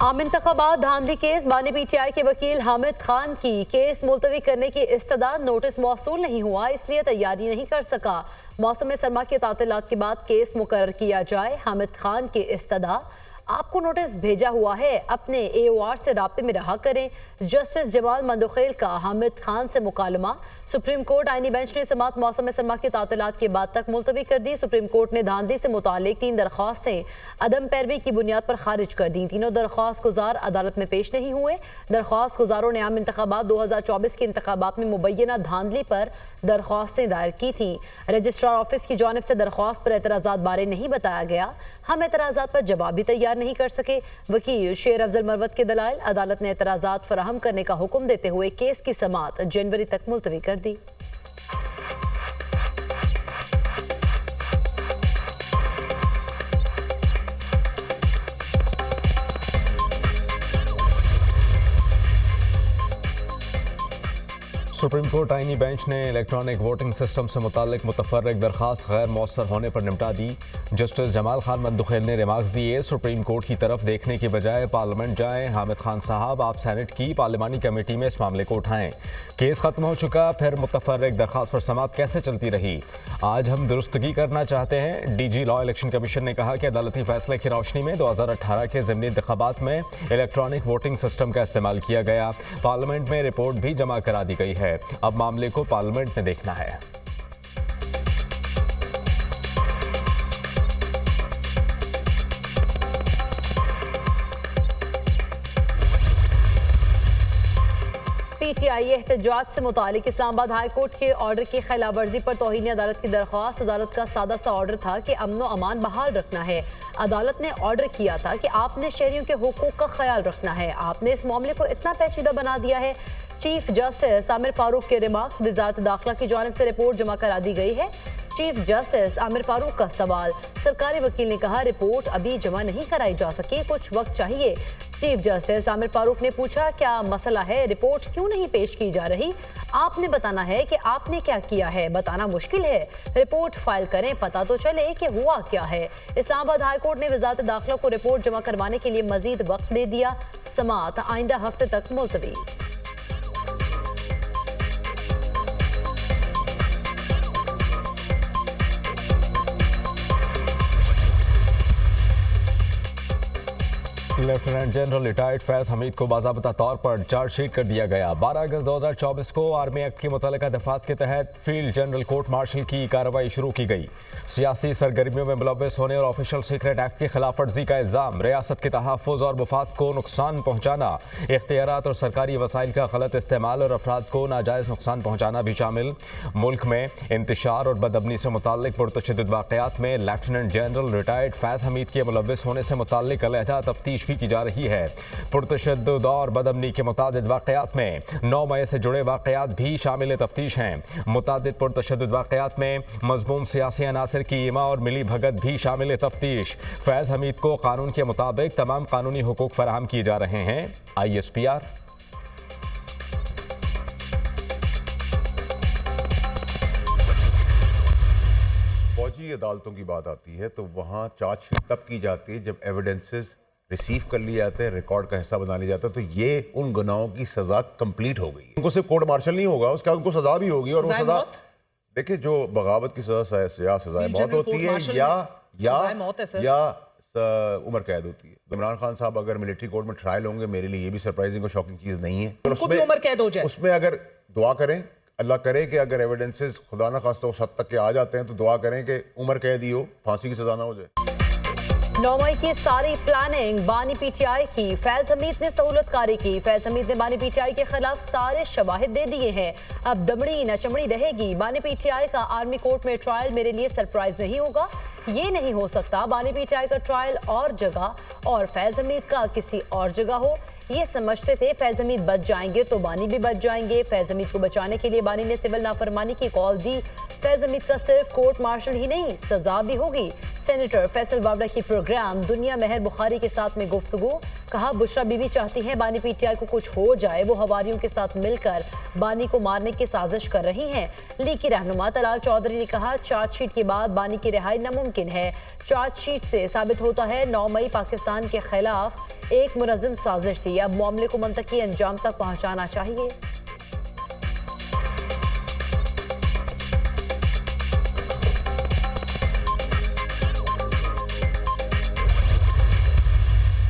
आम इंतखाबात धांधली केस बानी पीटीआई के वकील हामिद खान की केस मुलतवी करने की इस्तदा नोटिस मौसूल नहीं हुआ, इसलिए तैयारी नहीं कर सका। मौसम सरमा के तातीलात के बाद केस मुकर्रर किया जाए। हामिद खान की इस्तदा आपको नोटिस भेजा हुआ है, अपने AOR से राब्ते में रहा करें। जस्टिस जमाल मंदोखेल का हामिद खान से मुकालमा। सुप्रीम कोर्ट आईनी बेंच ने समात मौसम सरमा की तातीलात के बाद तक मुलतवी कर दी। सुप्रीम कोर्ट ने धांधली से मुतालिक 3 दरख्वास्तें अदम पैरवी की बुनियाद पर खारिज कर दी। तीनों दरख्वास्त गुजार अदालत में पेश नहीं हुए। दरख्वास्त गुजारों ने आम इंतखाबात 2024 के इंतखाबात में मुबैना धांधली पर दरख्वास्तें दायर की थी। रजिस्ट्रार ऑफिस की जानिब से दरख्वास्त पर एतराज़ात बारे नहीं बताया गया। हम एतराज़ात पर जवाब भी तैयार नहीं कर सके। वकील शेर अफजल मरवत के दलाइल अदालत ने एतराज़ात फराहम करने का हुक्म देते हुए केस की समात जनवरी तक मुलतवी कर दी। सुप्रीम कोर्ट आईनी बेंच ने इलेक्ट्रॉनिक वोटिंग सिस्टम से मुतालिक मुतफर्रिक दरखास्त गैर मौसर होने पर निपटा दी। जस्टिस जमाल खान मंदोखेल ने रिमार्क्स दिए, सुप्रीम कोर्ट की तरफ देखने की बजाय पार्लियामेंट जाएं। हामिद खान साहब, आप सेनेट की पार्लिमानी कमेटी में इस मामले को उठाएं। केस खत्म हो चुका, फिर मुतफर्रिक दरखास्त पर समात कैसे चलती रही? आज हम दुरुस्तगी करना चाहते हैं। DG लॉ इलेक्शन कमीशन ने कहा कि अदालती फैसले की रोशनी में 2018 के ज़िमनी इंतखाबात में इलेक्ट्रॉनिक वोटिंग सिस्टम का इस्तेमाल किया गया। पार्लियामेंट में रिपोर्ट भी जमा करा दी गई है। अब मामले को पार्लियामेंट में देखना है। PTI एहतजाज से मुतालिक इस्लामाबाद हाई कोर्ट के ऑर्डर की खिलाफ वर्जी पर तौहीन अदालत की दरख्वास्त। अदालत का सादा सा ऑर्डर था कि अमन व अमान बहाल रखना है। अदालत ने ऑर्डर किया था कि आपने शहरियों के हुकूक का ख्याल रखना है। आपने इस मामले को इतना पेचीदा बना दिया है। चीफ जस्टिस आमिर फारूक के रिमार्क्स वजारत दाखिला की जानिब से रिपोर्ट जमा करा दी गई है। चीफ जस्टिस आमिर फारूक का सवाल, सरकारी वकील ने कहा रिपोर्ट अभी जमा नहीं कराई जा सकी, कुछ वक्त चाहिए। चीफ जस्टिस आमिर फारूक ने पूछा क्या मसला है, रिपोर्ट क्यों नहीं पेश की जा रही? आपने बताना है कि आपने क्या किया है, बताना मुश्किल है। रिपोर्ट फाइल करें, पता तो चले कि हुआ क्या है। इस्लामाबाद हाई कोर्ट ने वजारत दाखिला को रिपोर्ट जमा करवाने के लिए मजीद वक्त दे दिया। समात आइंदा हफ्ते तक मुलतवी। Lieutenant general retired Faiz Hameed को बाज़ाब्ता तौर पर चार्जशीट कर दिया गया। 12 अगस्त 2024 को आर्मी एक्ट की मुतल्लिका दफात के तहत फील्ड जनरल कोर्ट मार्शल की कार्रवाई शुरू की गई। सियासी सरगर्मियों में मुलव्वस होने और ऑफिशियल सीक्रेट एक्ट की खिलाफ वर्जी का इल्ज़ाम, रियासत के तहफ़्फ़ुज़ और मुफाद को नुकसान पहुँचाना, इख्तियारात और सरकारी वसाइल का गलत इस्तेमाल और अफराद को नाजायज़ नुकसान पहुँचाना भी शामिल। मुल्क में इंतशार और बदअमनी से मुताल्लिक पुरतशद्दुद वाक़यात में lieutenant general retired Faiz Hamid के मुलव्वस होने से मुताल्लिक अलहदा तफ्तीश भी की जा रही है। पुरतशद्दुद और बदअमनी के मुतादिद वाक़यात में 9 मई से जुड़े वाक़यात भी शामिल तफ्तीश हैं। मुतादिद पुरतशद्दुद वाक़यात में मज़मूम सियासी अनासर की इमा और मिली भगत भी शामिल तफ्तीश। फैज़ हमीद को कानून के मुताबिक तमाम कानूनी हुकूक फराहम किए जा रहे हैं। ISPR। फौजी अदालतों की बात आती है तो वहाँ चार्जशीट तब की जाती है जब एविडेंसेस रिसीव कर लिए जाते हैं, रिकॉर्ड का हिस्सा बना लिया जाता है। तो ये उन गुनाहों की सजा कंप्लीट हो गई। उनको सिर्फ कोर्ट मार्शल नहीं होगा, उसके बाद उनको सजा भी होगी। और वो सजा देखिए, जो बगावत की सजा सजाए मौत होती है या उम्र कैद होती है। इमरान खान साहब अगर मिलिट्री कोर्ट में ट्रायल होंगे, मेरे लिए ये भी सरप्राइजिंग और शॉकिंग चीज नहीं है। उनको भी उम्र कैद हो जाए। उसमें अगर दुआ करें, अल्लाह करे कि अगर एविडेंसेस खुदा न खास्ता उस हद तक के आ जाते हैं तो दुआ करें कि उम्र कैद ही हो, फांसी की सजा ना हो जाए। 9 मई की सारी प्लानिंग बानी PTI की। फैज हमीद ने सहूलतकारी की। फैज हमीद ने बानी PTI के खिलाफ सारे शवाहिद दे दिए हैं। अब दमड़ी न चमड़ी रहेगी। बानी PTI का आर्मी कोर्ट में ट्रायल मेरे लिए सरप्राइज नहीं होगा। ये नहीं हो सकता बानी PTI का ट्रायल और जगह और फैज हमीद का किसी और जगह हो। ये समझते थे फैज हमीद बच जाएंगे तो बानी भी बच जाएंगे। फैज हमीद को बचाने के लिए बानी ने सिविल नाफरमानी की कॉल दी। फैज हमीद का सिर्फ कोर्ट मार्शल ही नहीं, सजा भी होगी। सेनेटर फैसल बावड़ा की प्रोग्राम दुनिया महर बुखारी के साथ में गुफ्तगू। कहा बुशरा बीबी चाहती हैं बानी पीटीआई को कुछ हो जाए, वो हवारियों के साथ मिलकर बानी को मारने की साजिश कर रही हैं। लीग की रहनुमा तलाल चौधरी ने कहा चार्जशीट के बाद बानी की रिहाई नामुमकिन है। चार्जशीट से साबित होता है 9 मई पाकिस्तान के खिलाफ एक मुनज़्ज़म साजिश थी। अब मामले को मंतकी अंजाम तक पहुंचाना चाहिए।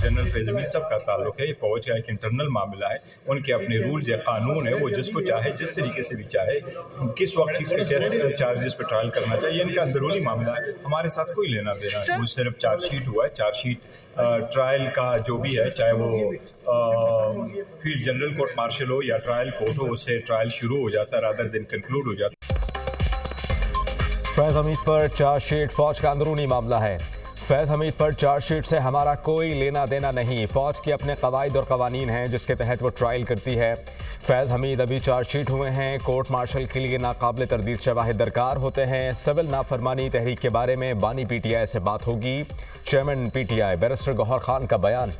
जनरल फैज़ हमीद साहब का ताल्लुक है, ये फौज का एक इंटरनल मामला है। उनके अपने रूल्स या कानून है, वो जिसको चाहे जिस तरीके से भी चाहे किस वक्त किसके चार्जेस पे ट्रायल करना चाहिए, इनका अंदरूनी मामला है, हमारे साथ कोई लेना देना है। वो सिर्फ चार्जशीट हुआ है, चार्जशीट ट्रायल का जो भी है, चाहे वो फील्ड जनरल कोर्ट मार्शल हो या ट्रायल कोर्ट हो, उससे ट्रायल शुरू हो जाता है रादर दिन कंक्लूड हो जाता है। फैज़ हमीद पर चार्जशीट फौज का अंदरूनी मामला है। फैज़ हमीद पर चार्जशीट से हमारा कोई लेना देना नहीं। फौज के अपने कवायद और कवानीन हैं जिसके तहत वो ट्रायल करती है। फैज़ हमीद अभी चार्जशीट हुए हैं। कोर्ट मार्शल के लिए नाकाबिल तरदीद शवाहिद दरकार होते हैं। सिविल नाफरमानी तहरीक के बारे में बानी पीटीआई से बात होगी। Chairman PTI barrister Gauhar Khan का बयान।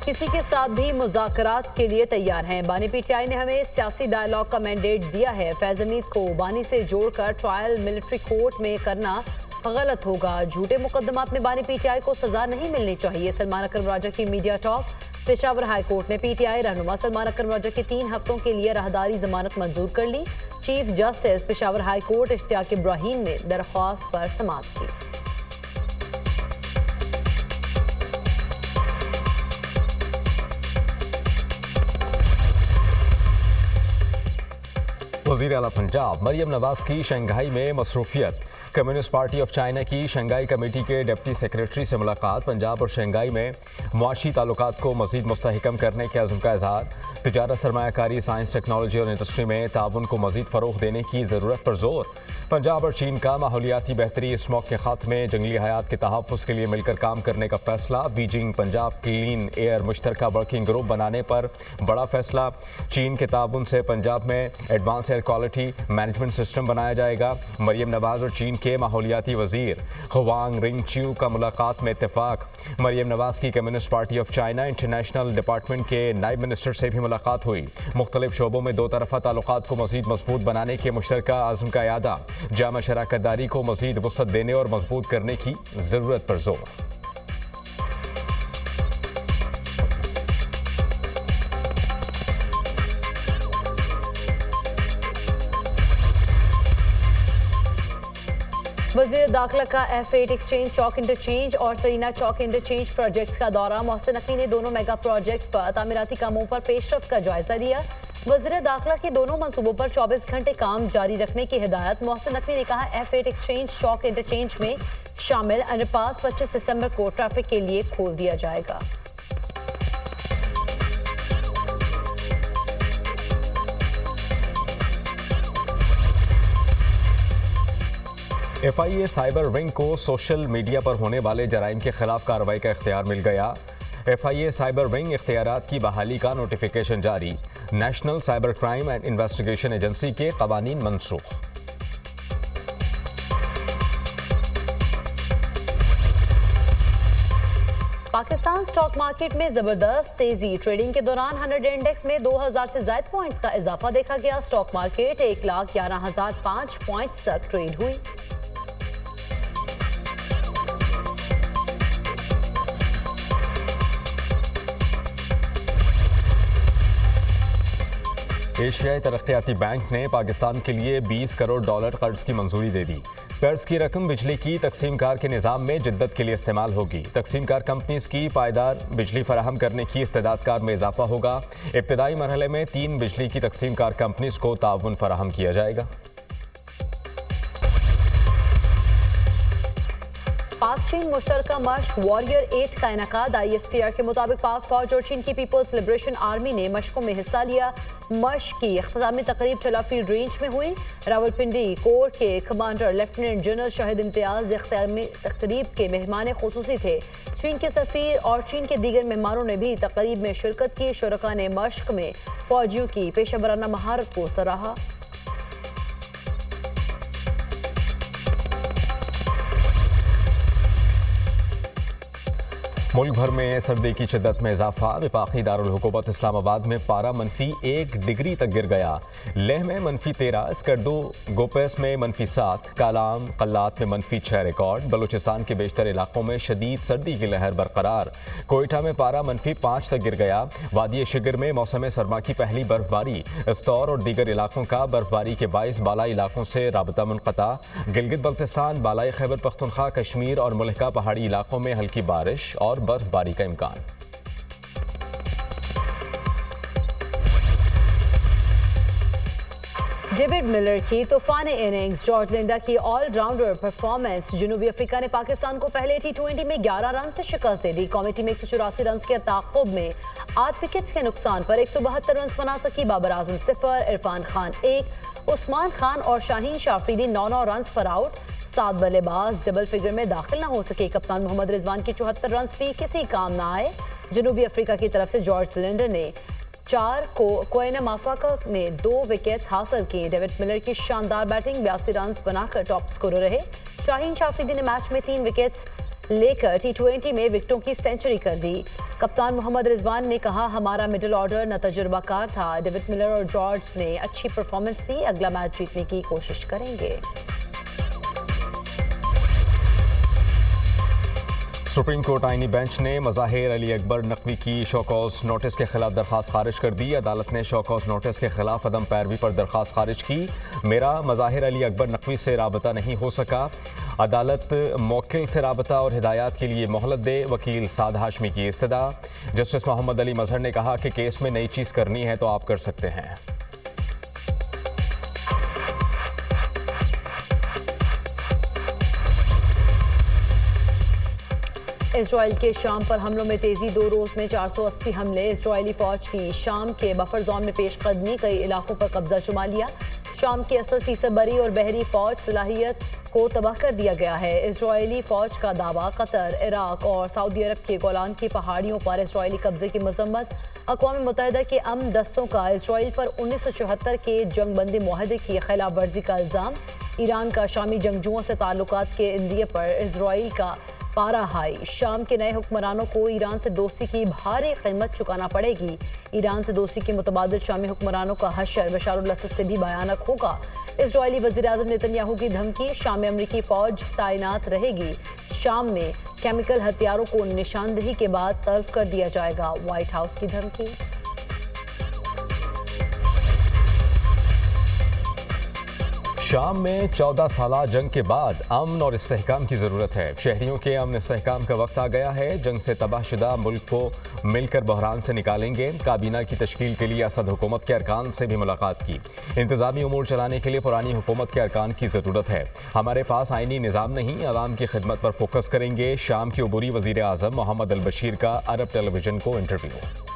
किसी के साथ भी मुज़ाकरात के लिए तैयार हैं। बानी पीटीआई ने हमें सियासी डायलॉग का मैंडेट दिया है। फैज़ हमीद को बानी से जोड़कर ट्रायल मिलिट्री कोर्ट में करना गलत होगा। झूठे मुकदमात में बानी पीटीआई को सजा नहीं मिलनी चाहिए। सलमान अकरम राजा की media talk. Peshawar high court ने पीटीआई रहनुमा सलमान अकरम राजा के 3 हफ्तों के लिए राहदारी जमानत मंजूर कर ली। Chief justice Peshawar high court Ishtiaq Ibrahim ने दरख्वास्त पर समाअत की। वज़ीर आला पंजाब मरियम नवाज की शंघाई में मसरूफियत। कम्युनिस्ट पार्टी ऑफ चाइना की शंघाई कमेटी के डिप्टी सेक्रेटरी से मुलाकात। पंजाब और शंघाई में मुआशी ताल्लुकात को मज़ीद मुस्तहकम करने के अज़्म का इज़हार। तिजारत, सरमायाकारी, साइंस, टेक्नोलॉजी और इंडस्ट्री में ताउन को मज़ीद फ़रोग़ देने की ज़रूरत पर जोर। पंजाब और चीन का माहौलियाती बेहतरी, स्मोक के खात्मे, जंगली हयात के तहफ़्फ़ुज़ के लिए मिलकर काम करने का फैसला। बीजिंग पंजाब क्लीन एयर मुश्तरका वर्किंग ग्रुप बनाने पर बड़ा फैसला। चीन के ताउन से पंजाब में advance air quality management system बनाया जाएगा। मरियम नवाज और चीन के माहौलियाती वज़ीर हुआंग रिंगच्यू का मुलाकात में इत्तेफाक। मरियम नवाज की communist party of China international department के नायब मिनिस्टर से भी मुलाकात हुई। मुख्तलिफ शोबों में 2 तरफ़ा ताल्लुकात को मज़ीद मजबूत बनाने के मुश्तरका अज़्म का यादा। जामा शराकतदारी को मज़ीद वसअत देने और मजबूत करने की ज़रूरत पर जोर। वज़ीर दाखिला का F8 एक्सचेंज चौक इंटरचेंज और सरीना चौक इंटरचेंज प्रोजेक्ट्स का दौरा। मोहसिन नकवी ने दोनों मेगा प्रोजेक्ट्स पर तामीराती कामों पर पेशरफ्त का जायजा लिया। वज़ीर दाखिला के दोनों मंसूबों पर 24 घंटे काम जारी रखने की हिदायत। मोहसिन नकवी ने कहा F8 एक्सचेंज चौक इंटरचेंज में शामिल अंडरपास 25 दिसंबर को ट्रैफिक के लिए खोल दिया जाएगा। FIA साइबर विंग को सोशल मीडिया पर होने वाले जराइम के खिलाफ कार्रवाई का इख्तियार मिल गया। FIA साइबर विंग इख्तियारात की बहाली का नोटिफिकेशन जारी। National cyber crime and investigation agency के कवानीन मनसूख। पाकिस्तान स्टॉक मार्केट में जबरदस्त तेजी। ट्रेडिंग के दौरान 100 इंडेक्स में 2000 से ज्यादा पॉइंट्स का इजाफा देखा गया। स्टॉक मार्केट 1,11,005 पॉइंट्स तक ट्रेड हुई। एशियाई तरक्याती बैंक ने पाकिस्तान के लिए $20 करोड़ कर्ज की मंजूरी दे दी। कर्ज की रकम बिजली की तकसीमकार के निज़ाम में जिद्दत के लिए इस्तेमाल होगी। तकसीमकार कंपनीज की पायदार बिजली फराहम करने की इस्तेदादकार में इजाफा होगा। इब्तदाई मरहले में 3 बिजली की तकसीमकार कंपनीज को ताउन फराहम किया जाएगा। पाक चीन मुश्तरका मश्क वॉरियर 8 का इनेकाद। ISPR के मुताबिक पाक फौज और चीन की पीपल्स लिबरेशन आर्मी ने मशकों में हिस्सा लिया। मश्क की इख्तितामी तकरीब चलाफील्ड रेंज में हुई। रावलपिंडी कोर के commander lieutenant general Shahid Imtiaz इख्तितामी तकरीब के मेहमान खुसूसी थे। चीन के सफीर और चीन के दीगर मेहमानों ने भी तकरीब में शिरकत की। शुरका ने मश्क में फौजियों की पेशा वराना महारत को सराहा। मुल्क भर में सर्दी की शिद्दत में इजाफा। वफाकी दारुल हुकूमत इस्लामाबाद में पारा -1 डिग्री तक गिर गया। लेह में -13, स्कर्दू गोपेस में -7, कालाम कल्लात में -6 रिकॉर्ड। बलूचिस्तान के बेशतर इलाकों में शदीद सर्दी की लहर बरकरार। कोयटा में पारा -5 तक गिर गया। वादी शिगर में मौसम सरमा की पहली बर्फबारी। इस्तौर और दीगर इलाकों का बर्फबारी के बाइस बालाई इलाकों से राबता मुनक़ता। गिलगित बल्तिस्तान, बालाई खैबर पख्तूनख्वा, कश्मीर और मुल्का पहाड़ी इलाकों में हल्की बारिश और बर्फबारी का इम्कान। डेविड मिलर की तूफानी इनिंग्स, जॉर्ज लिंडा की ऑलराउंडर परफॉर्मेंस। जनूबी अफ्रीका ने पाकिस्तान को पहले T20 में 11 रन से शिकस्त दे दी। कमेटी में 184 रन के ताक़ुब में 8 विकेट्स के नुकसान पर 172 रन बना सकी। बाबर आजम 0, इरफान खान 1, उस्मान खान और शाहीन शाफरीदी 9 रन पर आउट। 7 बल्लेबाज डबल फिगर में दाखिल न हो सके। कप्तान मोहम्मद रिजवान के 74 रन भी किसी काम न आए। जनूबी अफ्रीका की तरफ से जॉर्ज लिंडा ने 4 को कोयना माफाका ने 2 विकेट्स हासिल किए। डेविड मिलर की शानदार बैटिंग 82 रन बनाकर टॉप स्कोरर रहे। शाहीन शाफरीदी ने मैच में 3 विकेट्स लेकर T20 में विकेटों की सेंचुरी कर दी। कप्तान मोहम्मद रिजवान ने कहा, हमारा मिडिल ऑर्डर न तजुर्बाकार था। डेविड मिलर और जॉर्ज ने अच्छी परफॉर्मेंस दी। अगला मैच जीतने की कोशिश करेंगे। सुप्रीम कोर्ट आईनी बेंच ने मज़ाहिर अली अकबर नकवी की शोकॉज नोटिस के खिलाफ दरखास्त खारिज कर दी। अदालत ने शोकॉज नोटिस के खिलाफ अदम पैरवी पर दरखास्त खारिज की। मेरा मज़ाहिर अली अकबर नकवी से राबता नहीं हो सका। अदालत मौकिल से राबता और हिदायत के लिए मोहलत दे। वकील साद हाशमी की इस्तदा। जस्टिस मोहम्मद अली मजहर ने कहा कि केस में नई चीज़ करनी है तो आप कर सकते हैं। इजराइल के शाम पर हमलों में तेजी। 2 रोज में 480 हमले। इजरायली फौज की शाम के बफर जोन में पेशकदमी, कई इलाकों पर कब्जा जमा लिया। शाम की 80% बरी और बहरी फौज सलाहियत को तबाह कर दिया गया है। इजरायली फौज का दावा, कतर, इराक और सऊदी अरब के गोलान की पहाड़ियों पर इजरायली कब्जे की मजम्मत। अक़वाम मुत्तहिदा के अमन दस्तों का इजराइल पर 1974 के जंगबंदी मुआहदे की खिलाफ वर्जी का इल्ज़ाम। ईरान का शामी जंगजुओं से ताल्लुकात के इंदिए पर इजराइल का पारा हाई। शाम के नए हुक्मरानों को ईरान से दोस्ती की भारी कीमत चुकाना पड़ेगी। ईरान से दोस्ती के मुतबादिल शामी हुक्मरानों का हशर बशारुल असद से भी भयानक होगा। इजरायली वज़ीर-ए-आज़म नेतन्याहू की धमकी, शाम में अमरीकी फौज तैनात रहेगी। शाम में केमिकल हथियारों को निशानदेही के बाद तल्फ कर दिया जाएगा। व्हाइट हाउस की धमकी। शाम में 14 साला जंग के बाद अमन और इस्तेहकाम की ज़रूरत है। शहरियों के अमन इस्तेहकाम का वक्त आ गया है। जंग से तबाहशुदा मुल्क को मिलकर बहरान से निकालेंगे। काबीना की तश्कील के लिए असद हुकूमत के अरकान से भी मुलाकात की। इंतजामी उमूर चलाने के लिए पुरानी हुकूमत के अरकान की ज़रूरत है। हमारे पास आइनी निज़ाम नहीं, आवाम की खिदमत पर फोकस करेंगे। शाम के अबूरी वज़ीर आज़म मोहम्मद अल बशीर का अरब टेलीविजन को इंटरव्यू।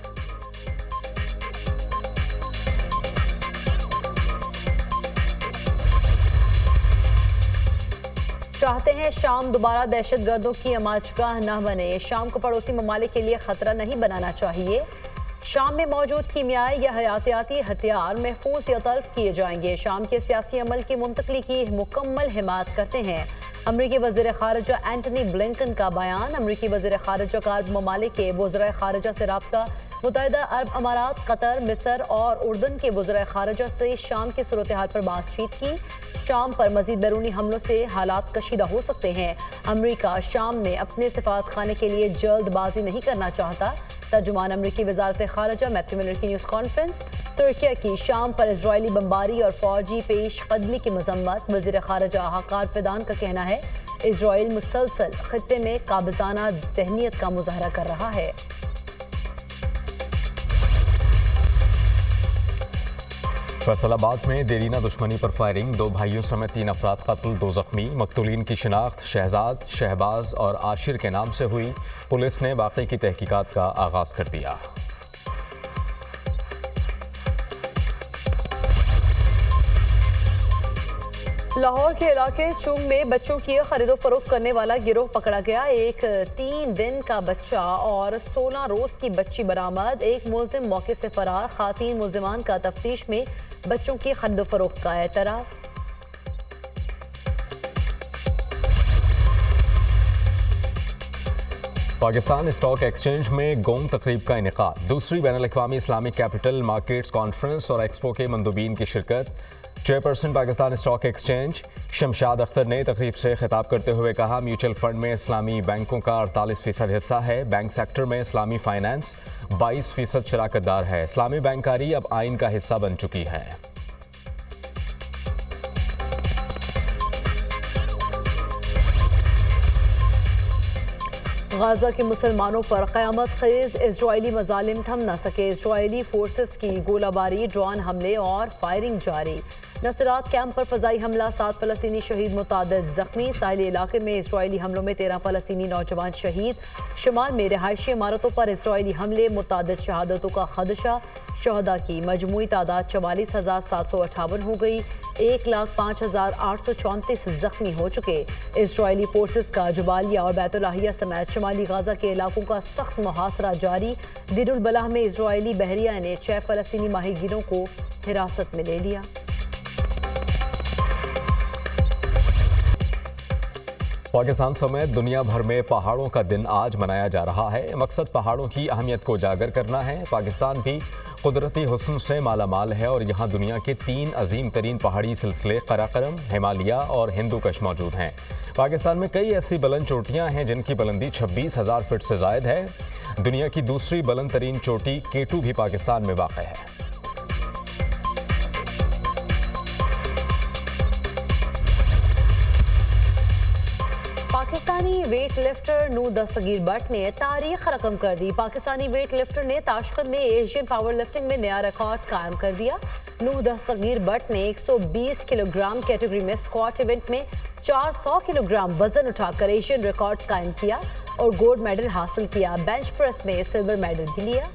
चाहते हैं शाम दोबारा दहशतगर्दों की अमाचगाह न बने। शाम को पड़ोसी ममालिक के लिए खतरा नहीं बनाना चाहिए। शाम में मौजूद कीमियाई या हयातियाती हथियार महफूज या तल्फ किए जाएंगे। शाम के सियासी अमल की मुंतकली की मुकम्मल हिमायत करते हैं। अमरीकी वज़ीर ख़ारिजा एंटनी ब्लिंकन का बयान। अमरीकी वज़ीर ख़ारिजा का अरब ममालिक के वज़राए ख़ारिजा से राब्ता। मुत्तहिदा अरब अमारात, कतर, मिस्र और उर्दन के वज़राए ख़ारिजा से शाम की सूरत हाल पर बातचीत की। शाम पर मज़ीद बैरूनी हमलों से हालात कशीदा हो सकते हैं। अमरीका शाम में अपने सिफारत खाने के लिए जल्दबाजी नहीं करना चाहता। तर्जुमान अमरीकी वज़ारत ख़ारिजा मैथ्यू मिलर की न्यूज़ कॉन्फ्रेंस। तुर्किया की शाम पर इजरायली बमबारी और फौजी पेश कदमी की मजम्मत। वज़ीर ख़ारिजा हकार फिदान का कहना है, इजराइल मुसलसल खित्ते में काबिजाना ज़हनियत का मुजाहरा कर रहा है। फैसलाबाद में देरीना दुश्मनी पर फायरिंग, 2 भाइयों समेत 3 अफराद कत्ल, 2 जख्मी। मकतूलीन की शिनाख्त शहजाद, शहबाज और आशिर के नाम से हुई। पुलिस ने वाक़े की तहकीकात का आगाज कर दिया। लाहौर के इलाके चुंग में बच्चों की खरीदो फरोख्त करने वाला गिरोह पकड़ा गया। एक 3 दिन का बच्चा और 16 रोज की बच्ची बरामद। एक मुलजिम मौके से फरार। खातीन मुलजिमान का तफ्तीश में बच्चों की खरीदो फरोख्त का एतराफ। पाकिस्तान स्टॉक एक्सचेंज में गोंग तकरीब का इनेकाद। दूसरी बैनुल-अक़वामी इस्लामिक कैपिटल मार्केट्स कॉन्फ्रेंस और एक्सपो के मंदूबीन की शिरकत। Chairperson Pakistan stock exchange Shamshad Akhtar ने तकरीब से खिताब करते हुए कहा, म्यूचुअल फंड में इस्लामी बैंकों का 48% हिस्सा है। बैंक सेक्टर में इस्लामी फाइनेंस 22% शराकतदार है। इस्लामी बैंकारी अब आइन का हिस्सा बन चुकी है। गाजा के मुसलमानों पर क़यामत ख़ेज़ इज़राइली मज़ालिम थम न सके। इज़राइली फोर्सेस की गोलाबारी, ड्रोन हमले और फायरिंग जारी। नसरात कैंप पर फ़ज़ाई हमला, 7 फ़लस्तीनी शहीद, मुतादिद ज़ख्मी। साहिली इलाके में इज़राइली हमलों में 13 फ़लस्तीनी नौजवान शहीद। शिमाल में रिहायशी इमारतों पर इज़राइली हमले, मुतादिद शहादतों का खदशा। शहदा की मजमूई तादाद 44,758 हो गई। 1,05,834 जख्मी हो चुके। इज़राइली फोर्सेस का जबालिया और बैतुल्लाहिया समेत शुमाली गाजा के इलाकों का सख्त मुहासरा जारी। दिरुल बलाह में इज़राइली बहरिया ने 6 फ़लस्तीनी माहीगीरों को हिरासत में ले लिया। पाकिस्तान समेत दुनिया भर में पहाड़ों का दिन आज मनाया जा रहा है। मकसद पहाड़ों की अहमियत को उजागर करना है। पाकिस्तान भी कुदरती हुस्न से मालामाल है और यहाँ दुनिया के 3 अजीम तरीन पहाड़ी सिलसिले कराकरम, हिमालय और हिंदू कश मौजूद हैं। पाकिस्तान में कई ऐसी बुलंद चोटियाँ हैं जिनकी बुलंदी 26,000 फीट से ज़ायद है। दुनिया की दूसरी बुलंद तरीन चोटी केटू भी पाकिस्तान में वाक़ है। पाकिस्तानी वेट लिफ्टर नूर दस्तगीर भट्ट ने तारीख रकम कर दी। पाकिस्तानी वेट लिफ्टर ने ताशकंद में एशियन पावर लिफ्टिंग में नया रिकॉर्ड कायम कर दिया। नूर दस्तगीर भट्ट ने 120 किलोग्राम कैटेगरी में स्क्वाट इवेंट में 400 किलोग्राम वजन उठाकर एशियन रिकॉर्ड कायम किया और गोल्ड मेडल हासिल किया। बेंच प्रेस में सिल्वर मेडल भी लिया।